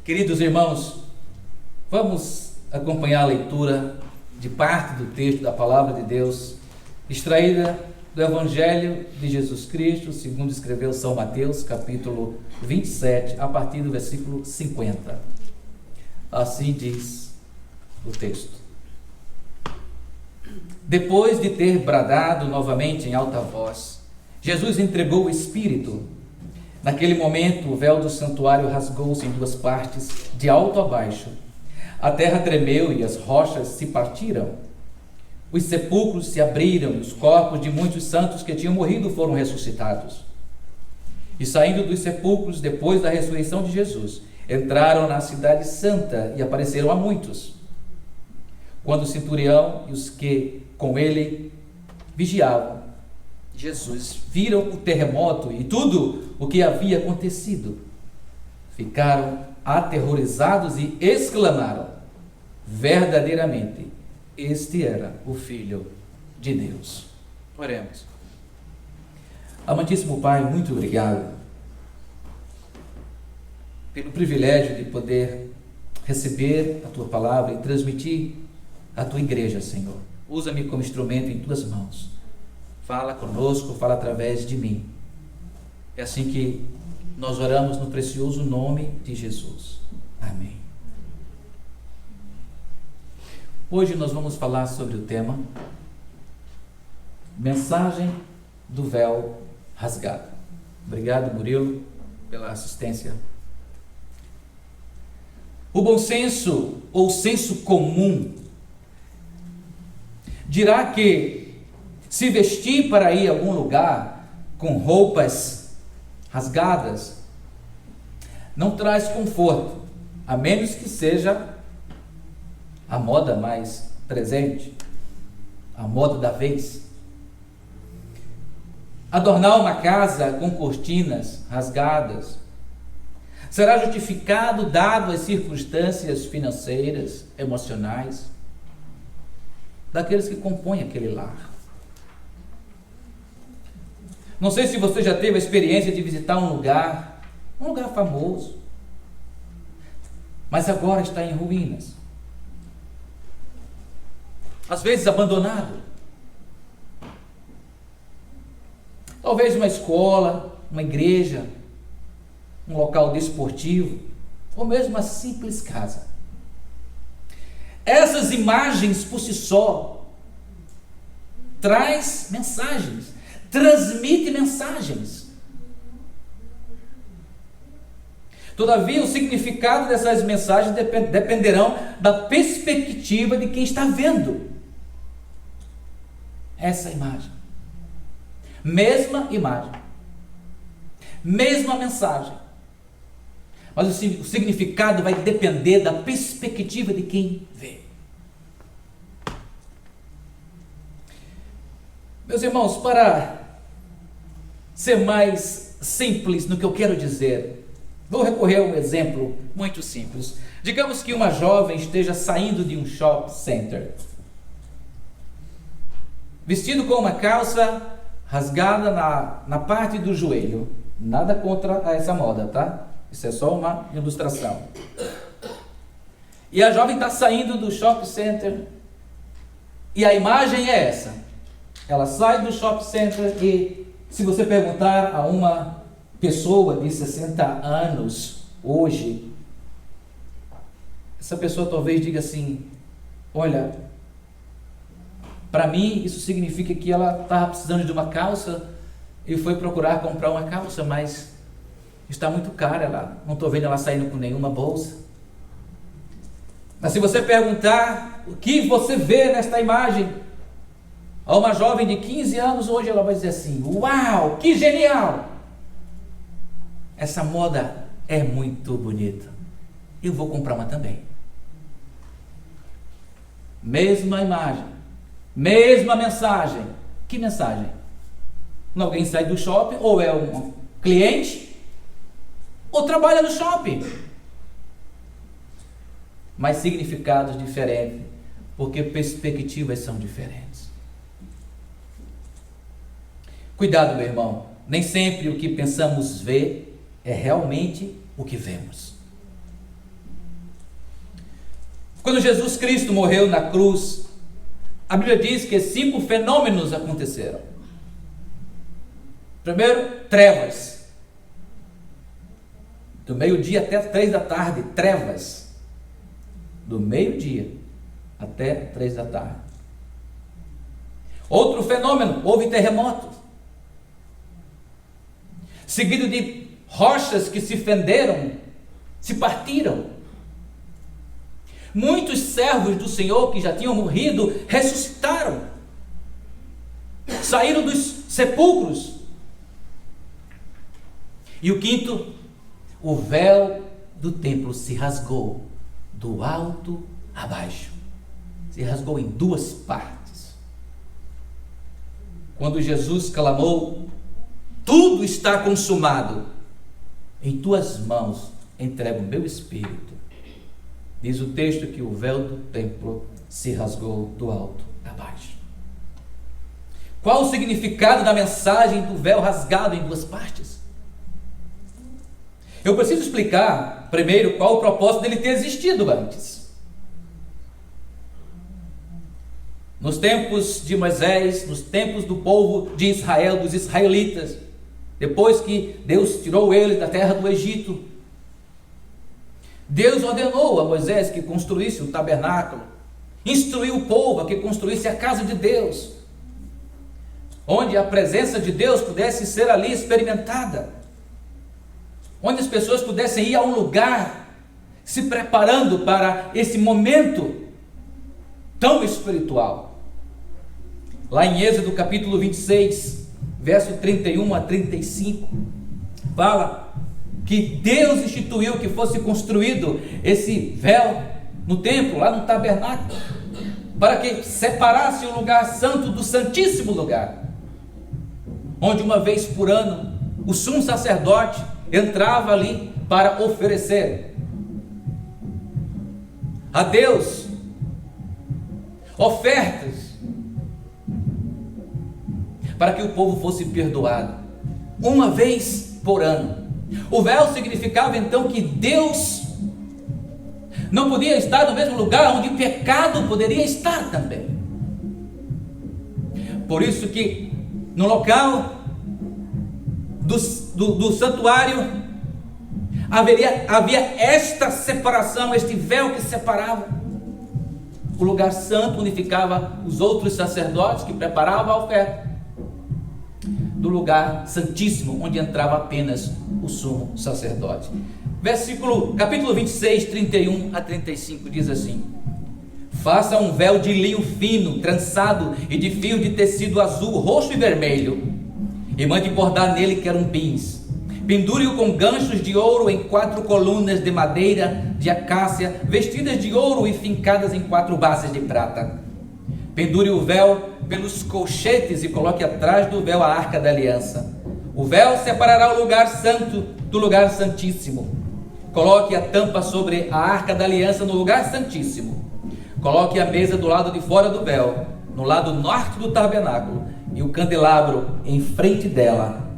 Queridos irmãos, vamos acompanhar a leitura de parte do texto da Palavra de Deus, extraída do Evangelho de Jesus Cristo, segundo escreveu São Mateus, capítulo 27, a partir do versículo 50. Assim diz o texto. Depois de ter bradado novamente em alta voz, Jesus entregou o Espírito. Naquele momento, o véu do santuário rasgou-se em duas partes, de alto a baixo. A terra tremeu e as rochas se partiram. Os sepulcros se abriram e os corpos de muitos santos que tinham morrido foram ressuscitados. E saindo dos sepulcros, depois da ressurreição de Jesus, entraram na cidade santa e apareceram a muitos. Quando o centurião e os que com ele vigiavam Jesus viram o terremoto e tudo o que havia acontecido, ficaram aterrorizados e exclamaram: verdadeiramente, este era o Filho de Deus. Oremos. Amantíssimo Pai, muito obrigado pelo privilégio de poder receber a Tua palavra e transmitir à Tua igreja, Senhor. Usa-me como instrumento em Tuas mãos. Fala conosco, fala através de mim. É assim que nós oramos no precioso nome de Jesus. Amém. Hoje nós vamos falar sobre o tema Mensagem do Véu Rasgado. Obrigado, Murilo, pela assistência. O bom senso ou senso comum dirá que se vestir para ir a algum lugar com roupas rasgadas não traz conforto, a menos que seja a moda mais presente, a moda da vez. Adornar uma casa com cortinas rasgadas será justificado dado as circunstâncias financeiras, emocionais daqueles que compõem aquele lar. Não sei se você já teve a experiência de visitar um lugar famoso, mas agora está em ruínas. Às vezes abandonado. Talvez uma escola, uma igreja, um local desportivo, ou mesmo uma simples casa. Essas imagens por si só traz mensagens, transmite mensagens. Todavia, o significado dessas mensagens dependerão da perspectiva de quem está vendo essa imagem. Mesma imagem, mesma mensagem, mas o significado vai depender da perspectiva de quem vê. Meus irmãos, para ser mais simples no que eu quero dizer, vou recorrer a um exemplo muito simples. Digamos que uma jovem esteja saindo de um shopping center, vestido com uma calça rasgada na parte do joelho. Nada contra essa moda, tá? Isso é só uma ilustração. E a jovem está saindo do shopping center e a imagem é essa. Ela sai do shopping center e, se você perguntar a uma pessoa de 60 anos hoje, essa pessoa talvez diga assim: olha, para mim isso significa que ela estava precisando de uma calça e foi procurar comprar uma calça, mas está muito cara, não estou vendo ela saindo com nenhuma bolsa. Mas se você perguntar o que você vê nesta imagem a uma jovem de 15 anos hoje, ela vai dizer assim: uau, que genial! Essa moda é muito bonita, eu vou comprar uma também. Mesma imagem, mesma mensagem. Que mensagem? Alguém sai do shopping, ou é um cliente, ou trabalha no shopping. Mas significados diferentes, porque perspectivas são diferentes. Cuidado, meu irmão, nem sempre o que pensamos ver é realmente o que vemos. Quando Jesus Cristo morreu na cruz, a Bíblia diz que 5 fenômenos aconteceram. Primeiro, trevas. Do meio-dia até as 3 da tarde, trevas. Do meio-dia até 3 da tarde. Outro fenômeno, houve terremoto. Seguido de rochas que se fenderam, se partiram. Muitos servos do Senhor que já tinham morrido ressuscitaram, saíram dos sepulcros. E o quinto, o véu do templo se rasgou do alto a baixo, se rasgou em 2 partes. Quando Jesus clamou: tudo está consumado, em tuas mãos entrego o meu espírito. Diz o texto que o véu do templo se rasgou do alto a baixo. Qual o significado da mensagem do véu rasgado em 2 partes? Eu preciso explicar primeiro qual o propósito dele ter existido antes. Nos tempos de Moisés, nos tempos do povo de Israel, dos israelitas, depois que Deus tirou eles da terra do Egito, Deus ordenou a Moisés que construísse o tabernáculo, instruiu o povo a que construísse a casa de Deus, onde a presença de Deus pudesse ser ali experimentada, onde as pessoas pudessem ir a um lugar se preparando para esse momento tão espiritual. Lá em Êxodo capítulo 26, verso 31 a 35, fala que Deus instituiu que fosse construído esse véu no templo, lá no tabernáculo, para que separasse o lugar santo do santíssimo lugar, onde uma vez por ano o sumo sacerdote entrava ali para oferecer a Deus ofertas para que o povo fosse perdoado, uma vez por ano. O véu significava então que Deus não podia estar no mesmo lugar onde o pecado poderia estar também. Por isso que no local do santuário havia esta separação, este véu que separava. O lugar santo unificava os outros sacerdotes que preparavam a oferta, do lugar santíssimo, onde entrava apenas o sumo sacerdote. Capítulo 26, 31 a 35 diz assim: faça um véu de linho fino, trançado e de fio de tecido azul, roxo e vermelho, e mande bordar nele querubins. Pendure-o com ganchos de ouro em 4 colunas de madeira de acácia, vestidas de ouro e fincadas em 4 bases de prata. Pendure o véu pelos colchetes e coloque atrás do véu a arca da aliança. O véu separará o lugar santo do lugar santíssimo. Coloque a tampa sobre a arca da aliança no lugar santíssimo. Coloque a mesa do lado de fora do véu, no lado norte do tabernáculo, e o candelabro em frente dela,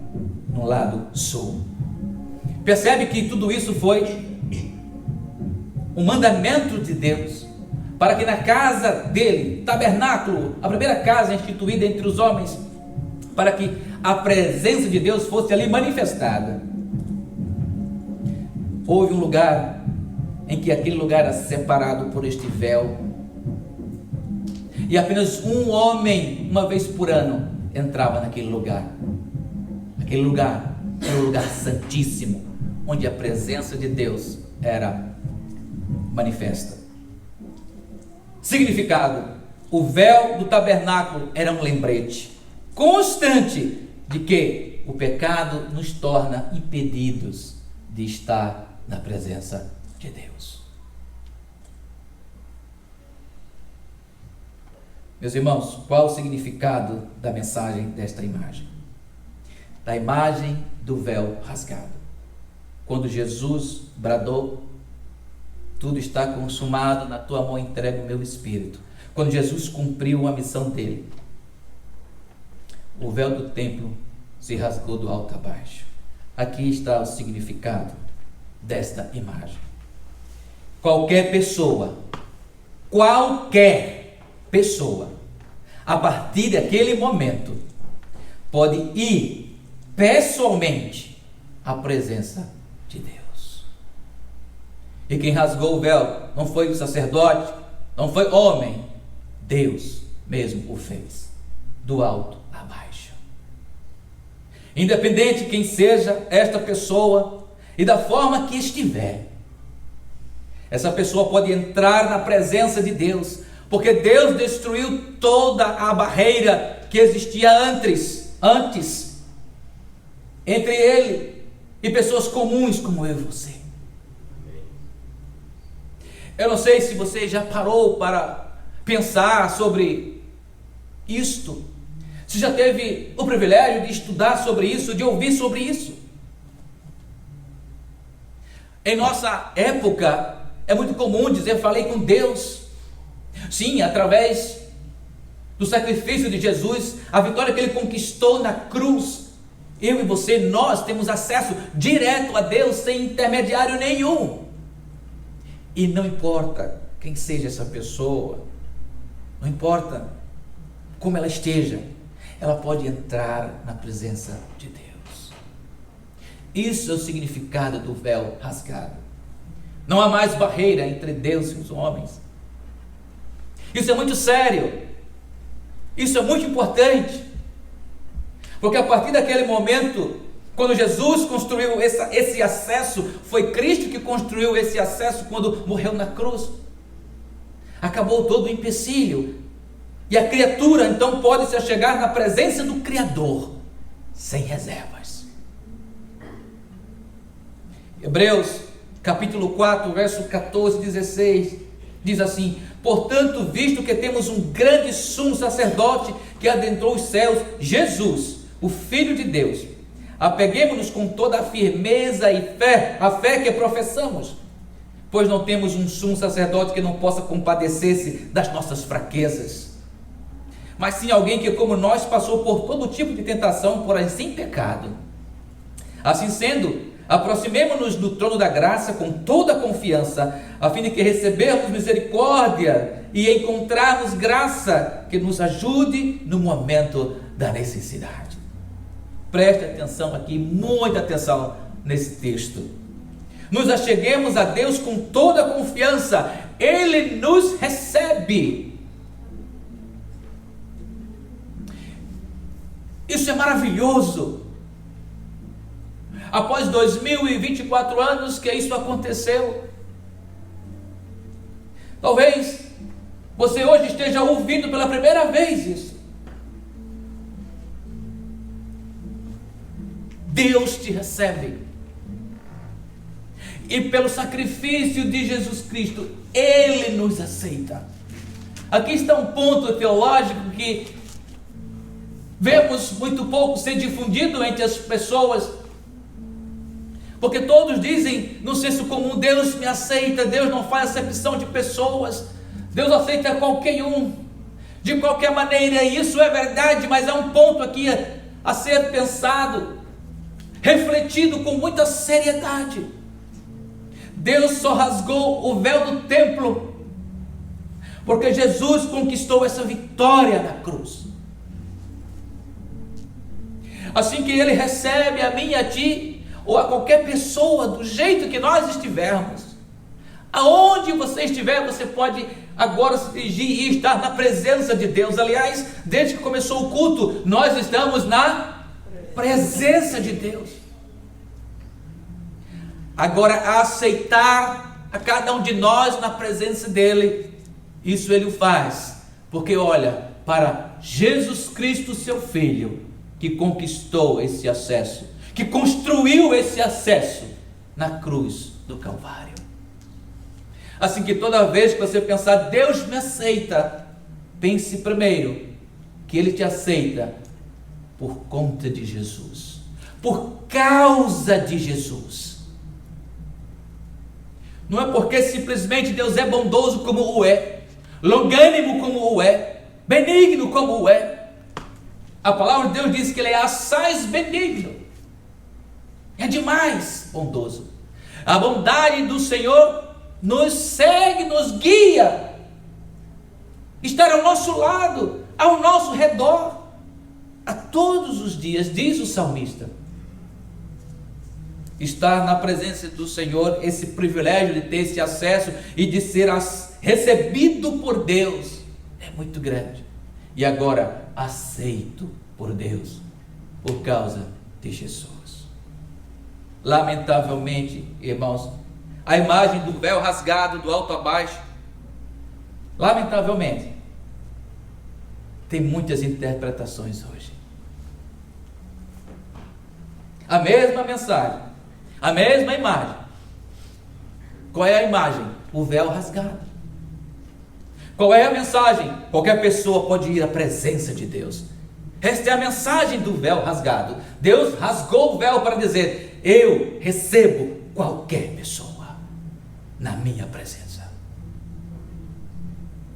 no lado sul. Percebe que tudo isso foi um mandamento de Deus, para que na casa dele, tabernáculo, a primeira casa instituída entre os homens, para que a presença de Deus fosse ali manifestada. Houve um lugar em que aquele lugar era separado por este véu, e apenas um homem, uma vez por ano, entrava naquele lugar. Aquele lugar era o lugar santíssimo, onde a presença de Deus era manifesta. Significado: o véu do tabernáculo era um lembrete constante de que o pecado nos torna impedidos de estar na presença de Deus. Meus irmãos, qual o significado da mensagem desta imagem? Da imagem do véu rasgado. Quando Jesus bradou: tudo está consumado, na tua mão entrego o meu espírito. Quando Jesus cumpriu a missão dele, o véu do templo se rasgou do alto a baixo. Aqui está o significado desta imagem. Qualquer pessoa qualquer pessoa, a partir daquele momento, pode ir pessoalmente à presença de Deus. E quem rasgou o véu não foi o sacerdote, não foi homem, Deus mesmo o fez, do alto a baixo. Independente quem seja esta pessoa e da forma que estiver, essa pessoa pode entrar na presença de Deus, porque Deus destruiu toda a barreira que existia antes entre Ele e pessoas comuns como eu e você. Eu não sei se você já parou para pensar sobre isto, se já teve o privilégio de estudar sobre isso, de ouvir sobre isso. Em nossa época, é muito comum dizer: falei com Deus. Sim, através do sacrifício de Jesus, a vitória que Ele conquistou na cruz, eu e você, nós temos acesso direto a Deus, sem intermediário nenhum. E não importa quem seja essa pessoa, não importa como ela esteja, ela pode entrar na presença de Deus. Isso é o significado do véu rasgado. Não há mais barreira entre Deus e os homens. Isso é muito sério. Isso é muito importante. Porque a partir daquele momento, quando Jesus construiu esse acesso, foi Cristo que construiu esse acesso quando morreu na cruz. Acabou todo o empecilho. E a criatura então pode se achegar na presença do Criador, sem reservas. Hebreus capítulo 4, verso 14 e 16, diz assim: portanto, visto que temos um grande sumo sacerdote que adentrou os céus, Jesus, o Filho de Deus, apeguemo-nos com toda a firmeza e fé, a fé que professamos, pois não temos um sumo sacerdote que não possa compadecer-se das nossas fraquezas, mas sim alguém que, como nós, passou por todo tipo de tentação, porém sem pecado. Assim sendo, aproximemo-nos do trono da graça com toda a confiança, a fim de que recebamos misericórdia e encontrarmos graça que nos ajude no momento da necessidade. Preste atenção aqui, muita atenção nesse texto. Nos acheguemos a Deus com toda a confiança, Ele nos recebe. Isso é maravilhoso. Após 2024 anos que isso aconteceu, talvez você hoje esteja ouvindo pela primeira vez isso. Deus te recebe. E pelo sacrifício de Jesus Cristo, Ele nos aceita. Aqui está um ponto teológico que vemos muito pouco ser difundido entre as pessoas, porque todos dizem no senso comum: Deus me aceita, Deus não faz acepção de pessoas, Deus aceita qualquer um, de qualquer maneira. E isso é verdade, mas há um ponto aqui a ser pensado, refletido com muita seriedade. Deus só rasgou o véu do templo porque Jesus conquistou essa vitória na cruz. Assim que Ele recebe a mim e a ti, ou a qualquer pessoa, do jeito que nós estivermos, aonde você estiver, você pode agora se dirigir e estar na presença de Deus. Aliás, desde que começou o culto, nós estamos na presença de Deus. Agora, aceitar a cada um de nós na presença dEle, isso Ele o faz, porque olha para Jesus Cristo, seu Filho, que conquistou esse acesso, que construiu esse acesso na cruz do Calvário. Assim que toda vez que você pensar: Deus me aceita, pense primeiro que Ele te aceita por conta de Jesus, por causa de Jesus. Não é porque simplesmente Deus é bondoso como o é, longânimo como o é, benigno como o é. A palavra de Deus diz que Ele é assaz benigno, é demais bondoso. A bondade do Senhor nos segue, nos guia estar ao nosso lado, ao nosso redor, a todos os dias, diz o salmista. Estar na presença do Senhor, esse privilégio de ter esse acesso e de ser recebido por Deus, é muito grande. E agora, aceito por Deus, por causa de Jesus. Lamentavelmente, irmãos, a imagem do véu rasgado do alto a baixo, lamentavelmente, tem muitas interpretações hoje. A mesma mensagem, a mesma imagem. Qual é a imagem? O véu rasgado. Qual é a mensagem? Qualquer pessoa pode ir à presença de Deus. Esta é a mensagem do véu rasgado. Deus rasgou o véu para dizer: eu recebo qualquer pessoa na minha presença.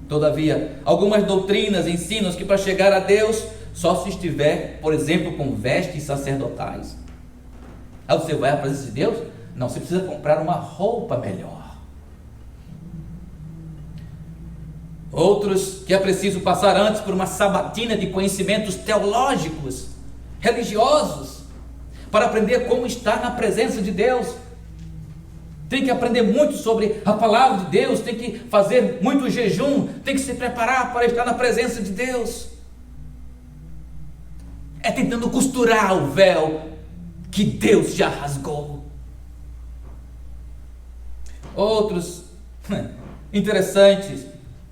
Todavia, algumas doutrinas ensinam que para chegar a Deus, só se estiver, por exemplo, com vestes sacerdotais. Aí você vai à presença de Deus? Não, você precisa comprar uma roupa melhor. Outros que é preciso passar antes por uma sabatina de conhecimentos teológicos, religiosos, para aprender como estar na presença de Deus. Tem que aprender muito sobre a palavra de Deus, tem que fazer muito jejum, tem que se preparar para estar na presença de Deus. É tentando costurar o véu que Deus já rasgou. Outros interessantes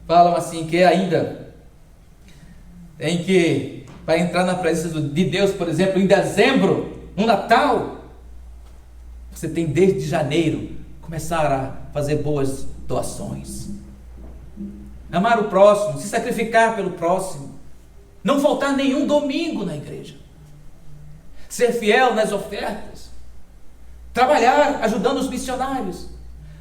falam assim que ainda tem que, para entrar na presença de Deus, por exemplo, em dezembro, no Natal, você tem desde janeiro começar a fazer boas doações, amar o próximo, se sacrificar pelo próximo, não faltar nenhum domingo na igreja, ser fiel nas ofertas, trabalhar ajudando os missionários.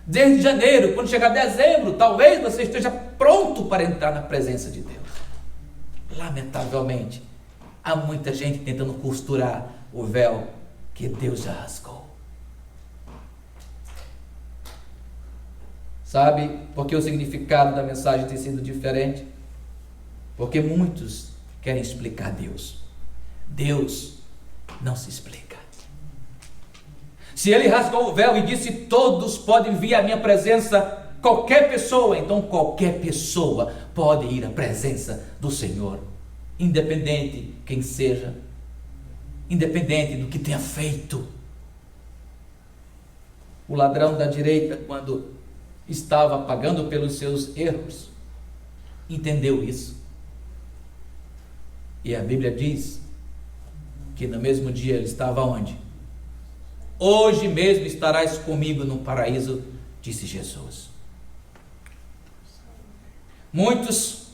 Desde janeiro, quando chegar dezembro, talvez você esteja pronto para entrar na presença de Deus. Lamentavelmente, há muita gente tentando costurar o véu que Deus já rasgou. Sabe por que o significado da mensagem tem sido diferente? Porque muitos querem explicar Deus. Deus não se explica. Se ele rasgou o véu e disse: todos podem vir à minha presença, qualquer pessoa, então qualquer pessoa pode ir à presença do Senhor, independente quem seja, independente do que tenha feito. O ladrão da direita, quando estava pagando pelos seus erros, entendeu isso. E a Bíblia diz que no mesmo dia ele estava onde? Hoje mesmo estarás comigo no paraíso, disse Jesus. Muitos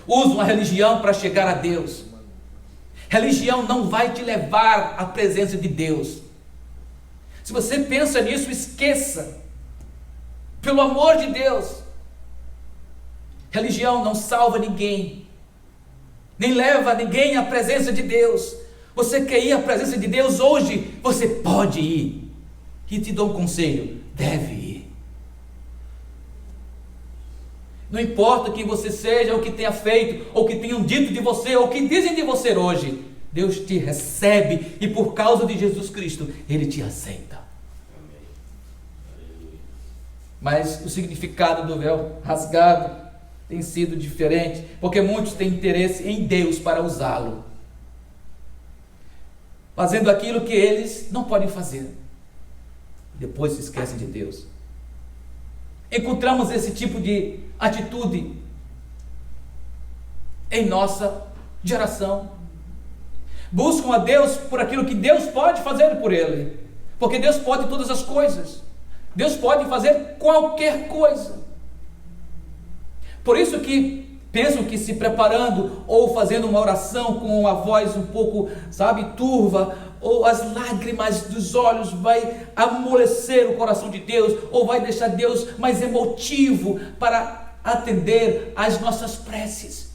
usam a religião para chegar a Deus. Religião não vai te levar à presença de Deus. Se você pensa nisso, esqueça. Pelo amor de Deus, religião não salva ninguém, nem leva ninguém à presença de Deus. Você quer ir à presença de Deus hoje? Você pode ir. E te dou um conselho: deve ir. Não importa quem você seja, o que tenha feito, ou o que tenham dito de você, ou o que dizem de você hoje, Deus te recebe e por causa de Jesus Cristo, Ele te aceita. Mas o significado do véu rasgado tem sido diferente, porque muitos têm interesse em Deus para usá-lo, fazendo aquilo que eles não podem fazer, depois se esquecem de Deus. Encontramos esse tipo de atitude em nossa geração. Buscam a Deus por aquilo que Deus pode fazer por ele, porque Deus pode todas as coisas. Deus pode fazer qualquer coisa. Por isso que pensam que se preparando ou fazendo uma oração com a voz um pouco, turva, ou as lágrimas dos olhos vai amolecer o coração de Deus, ou vai deixar Deus mais emotivo para atender às nossas preces.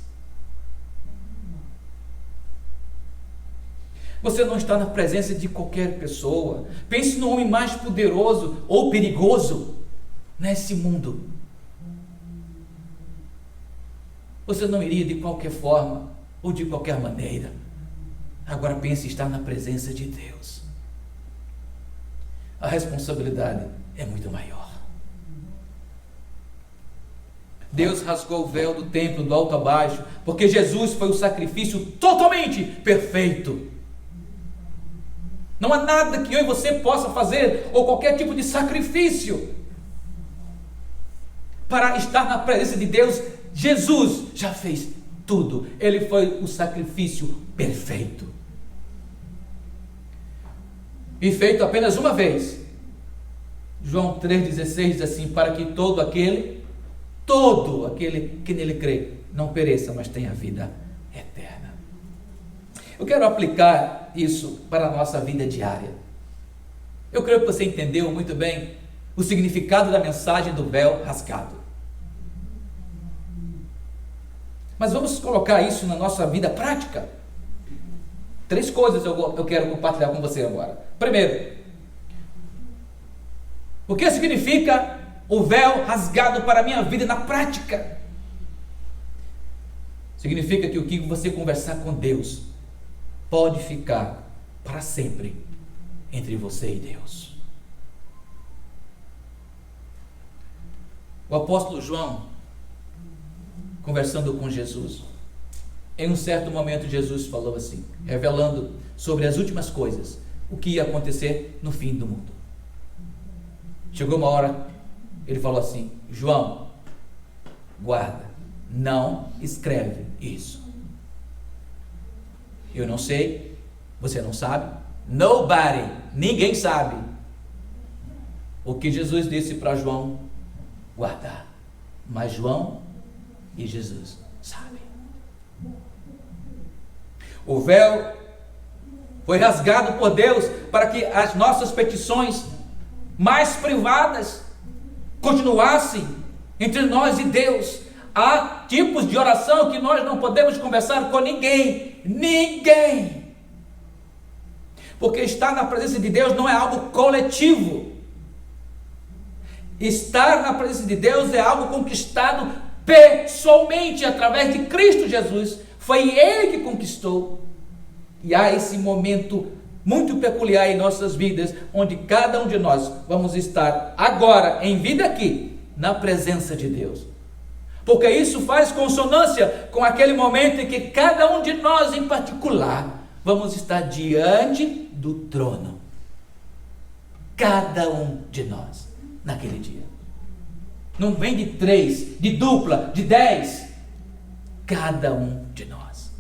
Você não está na presença de qualquer pessoa. Pense no homem mais poderoso ou perigoso nesse mundo. você não iria de qualquer forma ou de qualquer maneira. Agora pense em estar na presença de Deus. A responsabilidade é muito maior. Deus rasgou o véu do templo do alto a baixo, porque Jesus foi o sacrifício totalmente perfeito. Não há nada que eu e você possa fazer, ou qualquer tipo de sacrifício, para estar na presença de Deus. Jesus já fez tudo. Ele foi o sacrifício perfeito. E feito apenas uma vez. João 3,16 diz assim: para que todo aquele que nele crê, não pereça, mas tenha vida eterna. Eu quero aplicar isso para a nossa vida diária. Eu creio que você entendeu muito bem o significado da mensagem do véu rasgado. Mas vamos colocar isso na nossa vida prática. 3 coisas eu quero compartilhar com você agora. Primeiro, o que significa o véu rasgado para a minha vida na prática? Significa que o que você conversar com Deus pode ficar para sempre entre você e Deus. O apóstolo João, conversando com Jesus, em um certo momento Jesus falou assim, revelando sobre as últimas coisas, o que ia acontecer no fim do mundo. Chegou uma hora, ele falou assim: João, guarda, não escreve isso. Eu não sei, você não sabe, ninguém sabe o que Jesus disse para João guardar, mas João e Jesus sabem. O véu foi rasgado por Deus para que as nossas petições mais privadas continuassem entre nós e Deus. Há tipos de oração que nós não podemos conversar com ninguém, porque estar na presença de Deus não é algo coletivo. Estar na presença de Deus é algo conquistado pessoalmente através de Cristo Jesus. Foi Ele que conquistou. E há esse momento muito peculiar em nossas vidas, onde cada um de nós vamos estar agora, em vida aqui, na presença de Deus. Porque isso faz consonância com aquele momento em que cada um de nós em particular vamos estar diante do trono. Cada um de nós naquele dia. Não vem de 3, de dupla, de 10. Cada um de nós.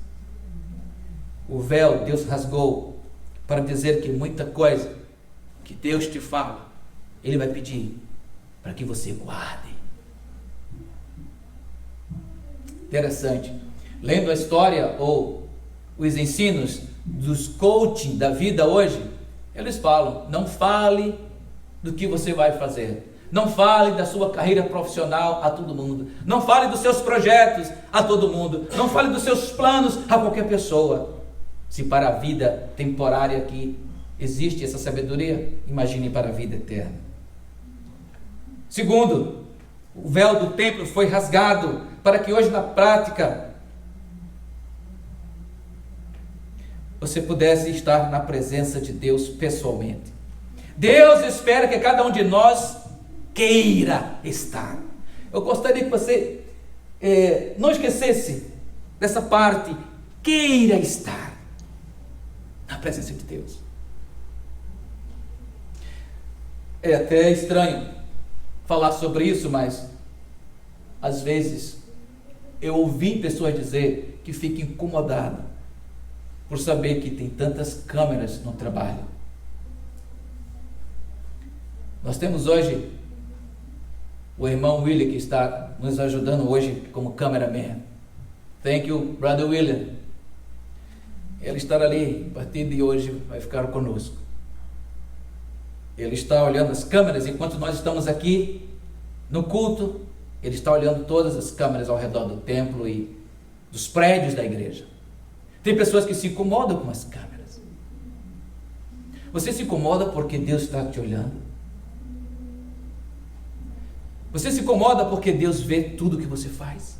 O véu Deus rasgou para dizer que muita coisa que Deus te fala, Ele vai pedir para que você guarde. Interessante. Lendo a história ou os ensinos dos coaching da vida hoje, eles falam: não fale do que você vai fazer. Não fale da sua carreira profissional a todo mundo. Não fale dos seus projetos a todo mundo. Não fale dos seus planos a qualquer pessoa. Se para a vida temporária aqui existe essa sabedoria, imagine para a vida eterna. Segundo, o véu do templo foi rasgado para que hoje na prática você pudesse estar na presença de Deus pessoalmente. Deus espera que cada um de nós queira estar. Eu gostaria que você não esquecesse dessa parte: queira estar na presença de Deus. É até estranho falar sobre isso, mas às vezes eu ouvi pessoas dizer que fica incomodado por saber que tem tantas câmeras no trabalho. Nós temos hoje o irmão William, que está nos ajudando hoje como cameraman. Thank you, brother William. Ele estará ali, a partir de hoje, vai ficar conosco. Ele está olhando as câmeras enquanto nós estamos aqui no culto. Ele está olhando todas as câmeras ao redor do templo e dos prédios da igreja. Tem pessoas que se incomodam com as câmeras. Você se incomoda porque Deus está te olhando? Você se incomoda porque Deus vê tudo que você faz?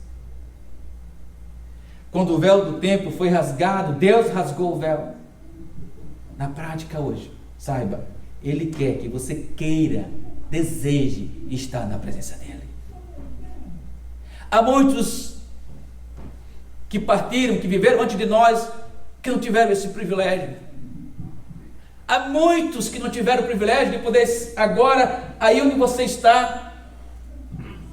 quando o véu do templo foi rasgado, Deus rasgou o véu. Na prática hoje, saiba, Ele quer que você queira, deseje estar na presença dEle. Há muitos que partiram, que viveram antes de nós, que não tiveram esse privilégio. Há muitos que não tiveram o privilégio de poder agora, aí onde você está,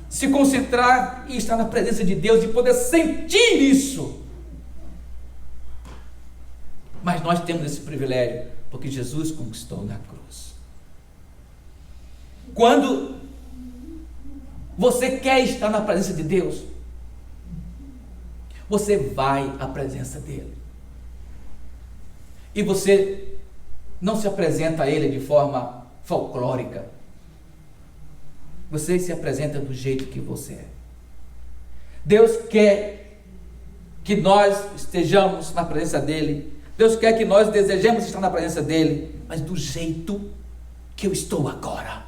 se concentrar e estar na presença de Deus, e poder sentir isso. Mas nós temos esse privilégio, porque Jesus conquistou na cruz. Quando você quer estar na presença de Deus, você vai à presença dEle. E você não se apresenta a Ele de forma folclórica. Você se apresenta do jeito que você é. Deus quer que nós estejamos na presença dEle. Deus quer que nós desejemos estar na presença dEle, mas do jeito que eu estou agora.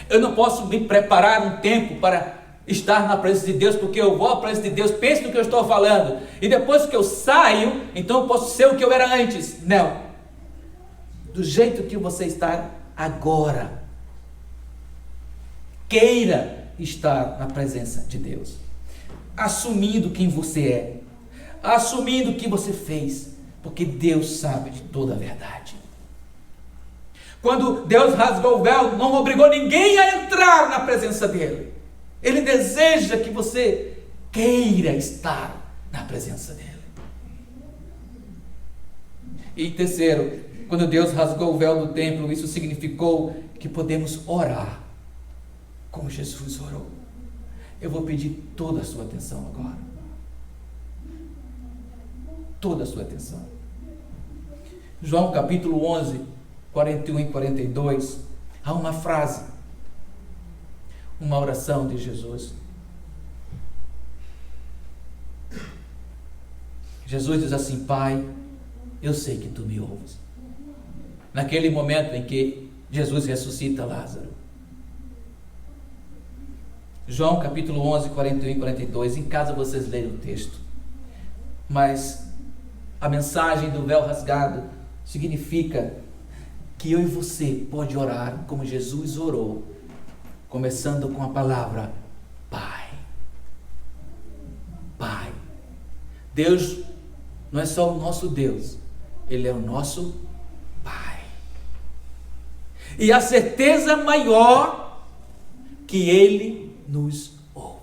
Eu não posso me preparar um tempo para estar na presença de Deus, porque eu vou à presença de Deus, penso no que eu estou falando, e depois que eu saio, então eu posso ser o que eu era antes. Não. Do jeito que você está agora. Queira estar na presença de Deus, assumindo quem você é, assumindo o que você fez, porque Deus sabe de toda a verdade. Quando Deus rasgou o véu, não obrigou ninguém a entrar na presença dEle. Ele deseja que você queira estar na presença dEle. E terceiro, quando Deus rasgou o véu do templo, isso significou que podemos orar como Jesus orou. Eu vou pedir toda a sua atenção agora. Toda a sua atenção. João capítulo 11, 41 e 42, há uma frase, uma oração de Jesus. Jesus diz assim: Pai, eu sei que tu me ouves. Naquele momento em que Jesus ressuscita Lázaro. João capítulo 11, 41 e 42, em casa vocês leem o texto. Mas a mensagem do véu rasgado significa que eu e você pode orar como Jesus orou, começando com a palavra Pai. Pai. Deus não é só o nosso Deus, Ele é o nosso Pai. E a certeza maior que Ele nos ouve.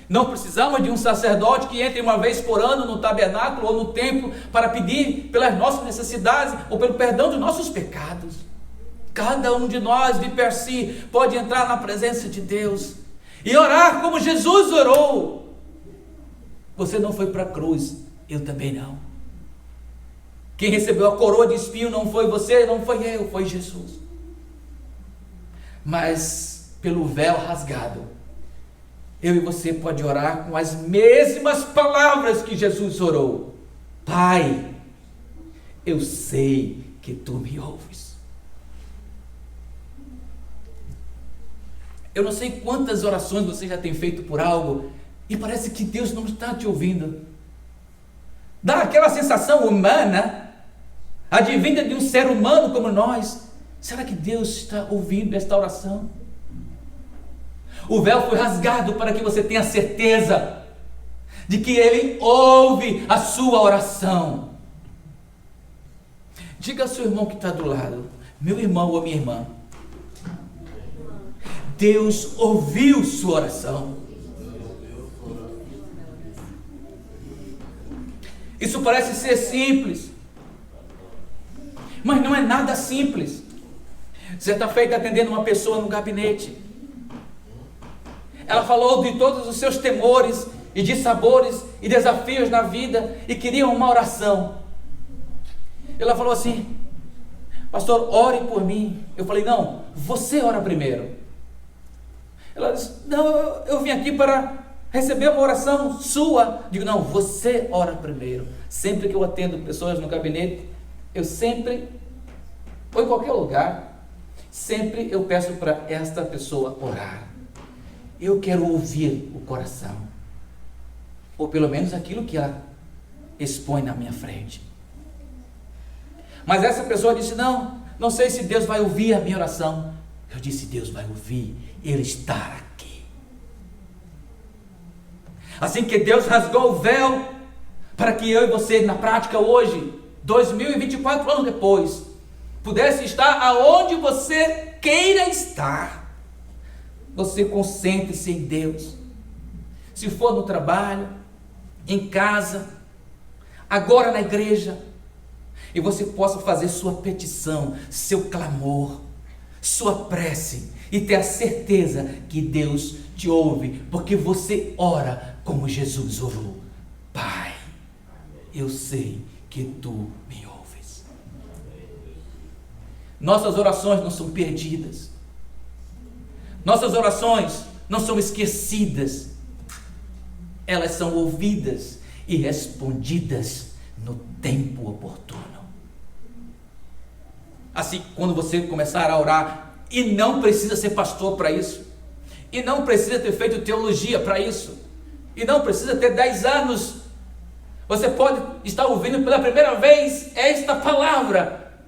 Não precisamos de um sacerdote que entre uma vez por ano no tabernáculo ou no templo para pedir pelas nossas necessidades ou pelo perdão dos nossos pecados. Cada um de nós, de per si, pode entrar na presença de Deus e orar como Jesus orou. Você não foi para a cruz, eu também não. Quem recebeu a coroa de espinho não foi você, não foi eu, foi Jesus. Mas pelo véu rasgado, eu e você pode orar com as mesmas palavras que Jesus orou. Pai, eu sei que tu me ouves. Eu não sei quantas orações você já tem feito por algo e parece que Deus não está te ouvindo. Dá aquela sensação humana, advinda de um ser humano como nós. Será que Deus está ouvindo esta oração? O véu foi rasgado para que você tenha certeza de que Ele ouve a sua oração. Diga ao seu irmão que está do lado: meu irmão ou minha irmã, Deus ouviu sua oração. Isso parece ser simples, mas não é nada simples. Certa feita, atendendo uma pessoa no gabinete, ela falou de todos os seus temores e dissabores e desafios na vida e queria uma oração. Ela falou assim: pastor, ore por mim. Eu falei: não, você ora primeiro. Ela disse: não, eu vim aqui para receber uma oração sua. Digo: não, você ora primeiro. Sempre que eu atendo pessoas no gabinete, eu sempre, ou em qualquer lugar, sempre eu peço para esta pessoa orar. eu quero ouvir o coração, ou pelo menos aquilo que ela expõe na minha frente. Mas essa pessoa disse: não sei se Deus vai ouvir a minha oração. Eu disse: Deus vai ouvir, Ele está aqui. Assim que Deus rasgou o véu, para que eu e você, na prática hoje, 2024 anos depois, pudesse estar aonde você queira estar. Você concentre-se em Deus. Se for no trabalho, em casa, agora na igreja, e você possa fazer sua petição, seu clamor, sua prece, e ter a certeza que Deus te ouve, porque você ora como Jesus orou: Pai, eu sei que tu me ouves. Nossas orações não são perdidas, nossas orações não são esquecidas, elas são ouvidas e respondidas no tempo oportuno. Assim, quando você começar a orar, e não precisa ser pastor para isso, e não precisa ter feito teologia para isso, e não precisa ter 10 anos, você pode estar ouvindo pela primeira vez esta palavra,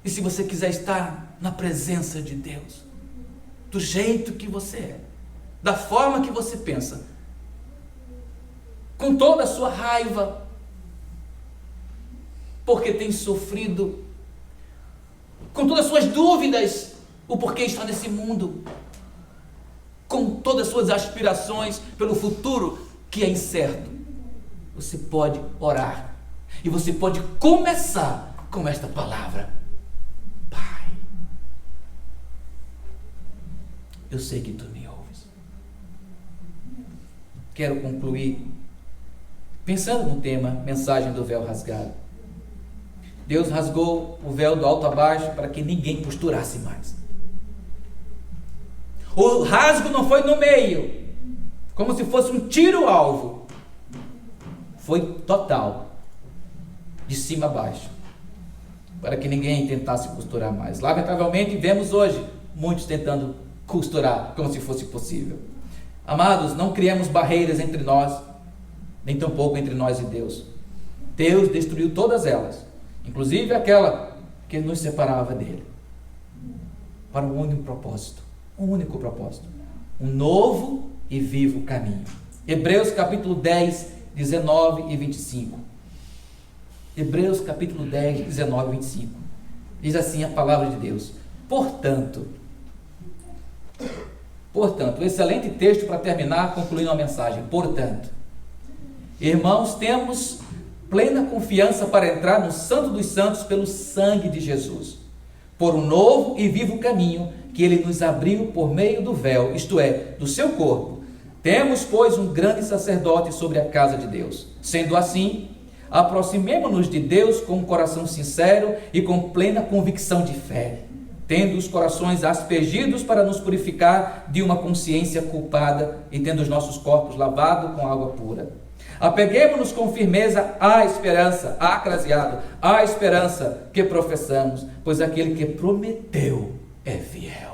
e se você quiser estar na presença de Deus, do jeito que você é, da forma que você pensa, com toda a sua raiva, porque tem sofrido, com todas as suas dúvidas, o porquê está nesse mundo, com todas as suas aspirações pelo futuro que é incerto, você pode orar, e você pode começar com esta palavra: Pai, eu sei que tu me ouves. Quero concluir pensando no tema mensagem do véu rasgado. Deus rasgou o véu do alto a baixo para que ninguém costurasse mais. O rasgo não foi no meio, como se fosse um tiro-alvo. Foi total, de cima a baixo, para que ninguém tentasse costurar mais. Lamentavelmente, vemos hoje muitos tentando costurar como se fosse possível. Amados, não criemos barreiras entre nós, nem tampouco entre nós e Deus. Deus destruiu todas elas, inclusive aquela que nos separava dele, para um único propósito, um novo e vivo caminho. Hebreus capítulo 10, 19 e 25. Hebreus capítulo 10, 19 e 25. Diz assim a palavra de Deus: Portanto, excelente texto para terminar, concluindo a mensagem. Portanto, irmãos, temos plena confiança para entrar no Santo dos Santos pelo sangue de Jesus, por um novo e vivo caminho que Ele nos abriu por meio do véu, isto é, do seu corpo. Temos, pois, um grande sacerdote sobre a casa de Deus. Sendo assim, aproximemo-nos de Deus com um coração sincero e com plena convicção de fé, tendo os corações aspergidos para nos purificar de uma consciência culpada e tendo os nossos corpos lavados com água pura. Apeguemo-nos com firmeza à esperança, à esperança que professamos, pois aquele que prometeu é fiel.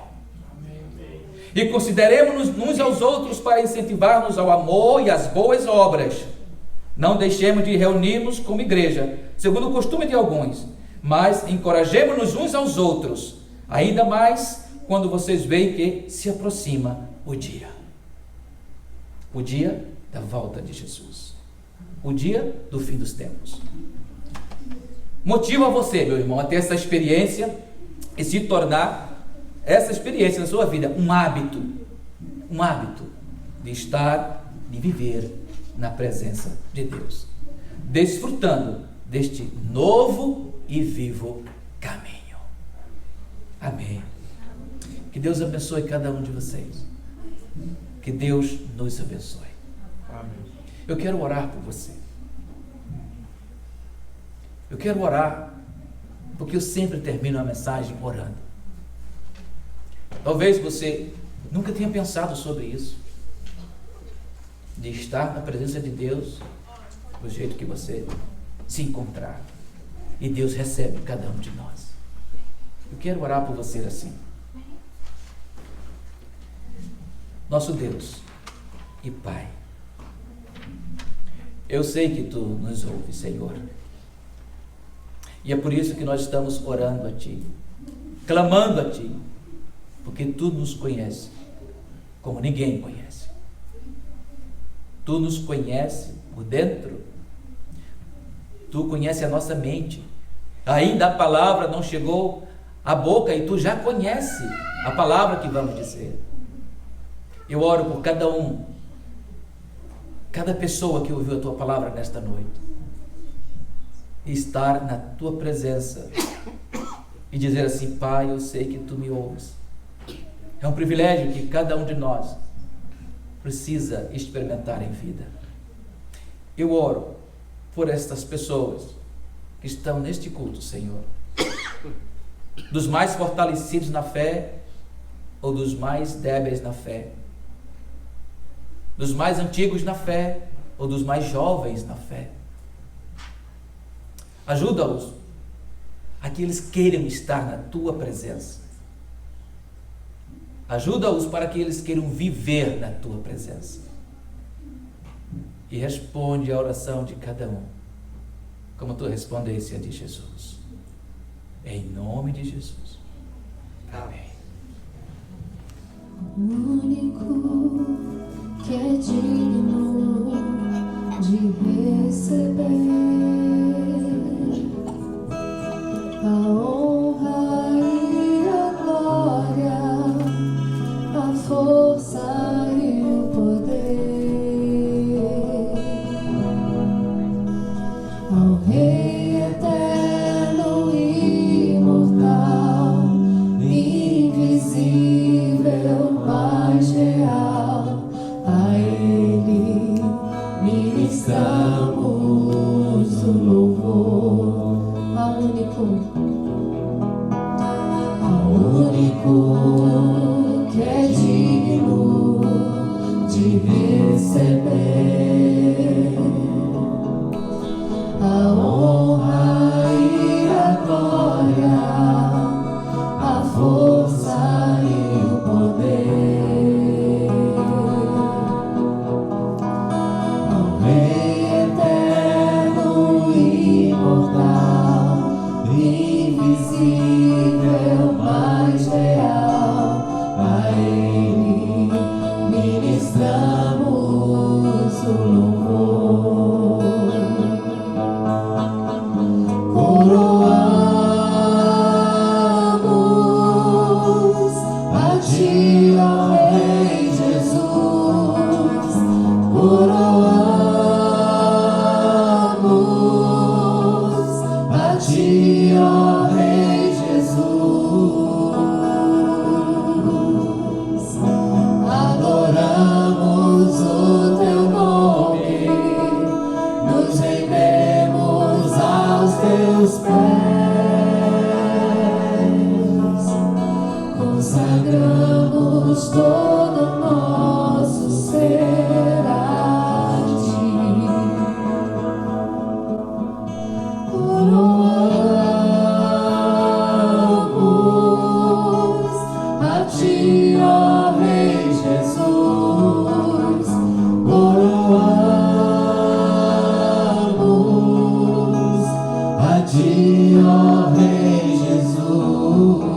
E consideremos-nos uns aos outros para incentivar-nos ao amor e às boas obras. Não deixemos de reunir-nos como igreja, segundo o costume de alguns, mas encorajemo-nos uns aos outros, ainda mais quando vocês veem que se aproxima o dia da volta de Jesus, o dia do fim dos tempos. Motiva você, meu irmão, a ter essa experiência e se tornar essa experiência na sua vida um hábito de estar, de viver na presença de Deus, desfrutando deste novo e vivo caminho. Amém. Que Deus abençoe cada um de vocês. Que Deus nos abençoe. Amém. Eu quero orar por você. Eu quero orar porque eu sempre termino a mensagem orando. Talvez você nunca tenha pensado sobre isso, de estar na presença de Deus do jeito que você se encontrar, e Deus recebe cada um de nós. Eu quero orar por você assim. nosso Deus e Pai. Eu sei que Tu nos ouves, Senhor. E é por isso que nós estamos orando a Ti, clamando a Ti, porque Tu nos conheces como ninguém conhece. Tu nos conhece por dentro. Tu conhece a nossa mente. Ainda a palavra não chegou à boca e Tu já conhece a palavra que vamos dizer. Eu oro por cada um, cada pessoa que ouviu a Tua palavra nesta noite, e estar na Tua presença e dizer assim: Pai, eu sei que Tu me ouves. É um privilégio que cada um de nós precisa experimentar em vida. Eu oro por estas pessoas que estão neste culto, Senhor, dos mais fortalecidos na fé ou dos mais débeis na fé, dos mais antigos na fé ou dos mais jovens na fé. Ajuda-os a que eles queiram estar na Tua presença. Ajuda-os para que eles queiram viver na Tua presença. E responde a oração de cada um, como Tu respondesse a de Jesus. Em nome de Jesus. Amém. O único que é digno de receber a honra e a glória, a força e o poder, ao Rei eterno e imortal, invisível, mais real, a Ele ministramos o louvor. Ao único que é digno de receber a honra e a glória, a força e o poder, ao Rei eterno e imortal, invisível, mais real, a Ele ministramos o louvor. Coroamos a Ti, ó Rei Jesus, coroamos a Ti, ó Rei Jesus, adoramos o Teu nome, nos rendemos aos Teus pés, consagramos todo o nosso ser a Ti. Coroamos a Ti, ó Rei Jesus, coroamos a Ti, ó Rei Jesus,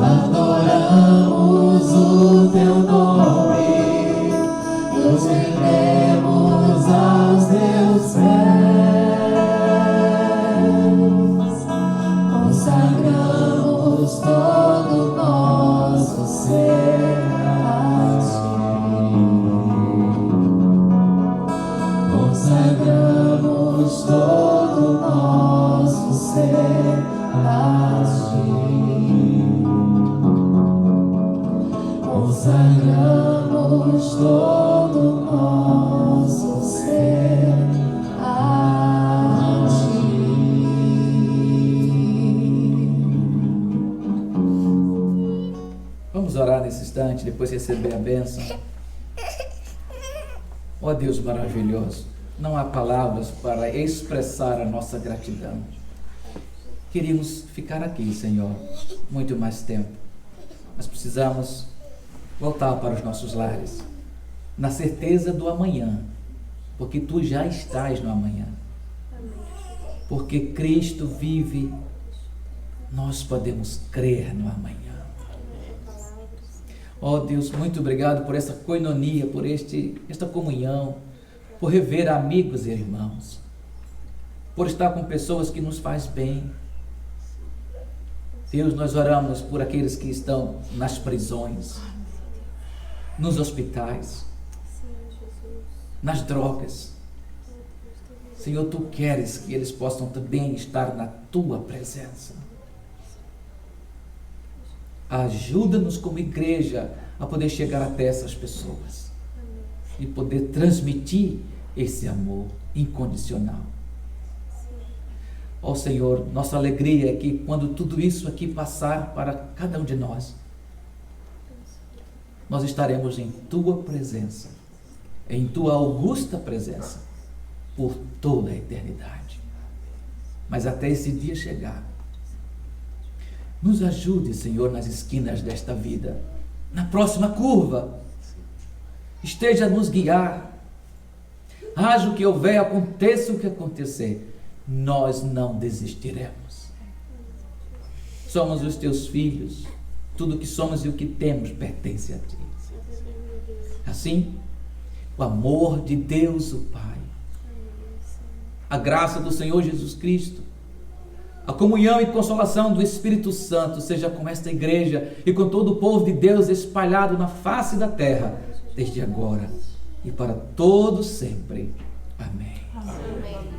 adoramos o Teu nome, nos rendemos aos Teus pés, consagramos todo o nosso ser a Ti, consagramos todo o nosso ser a Ti, consagramos todo o nosso ser a Ti. Vamos orar nesse instante, depois receber a bênção. Ó Deus maravilhoso, não há palavras para expressar a nossa gratidão. Queríamos ficar aqui, Senhor, muito mais tempo, Nós precisamos voltar para os nossos lares, na certeza do amanhã, porque Tu já estás no amanhã. Porque Cristo vive, nós podemos crer no amanhã. Ó Deus, muito obrigado por essa coinonia, por esta comunhão, por rever amigos e irmãos, por estar com pessoas que nos faz bem. Deus, nós oramos por aqueles que estão nas prisões, nos hospitais, nas drogas. Senhor, Tu queres que eles possam também estar na Tua presença. Ajuda-nos como igreja a poder chegar até essas pessoas e poder transmitir esse amor incondicional. Ó Senhor, nossa alegria é que quando tudo isso aqui passar para cada um de nós, nós estaremos em Tua presença, em Tua augusta presença, por toda a eternidade. Mas até esse dia chegar, nos ajude, Senhor, nas esquinas desta vida, na próxima curva, esteja a nos guiar. Haja o que houver, aconteça o que acontecer, nós não desistiremos. Somos os Teus filhos, tudo o que somos e o que temos pertence a Ti. Assim, o amor de Deus, o Pai, a graça do Senhor Jesus Cristo, a comunhão e consolação do Espírito Santo seja com esta igreja e com todo o povo de Deus espalhado na face da terra, desde agora e para todos sempre. Amém. Amém.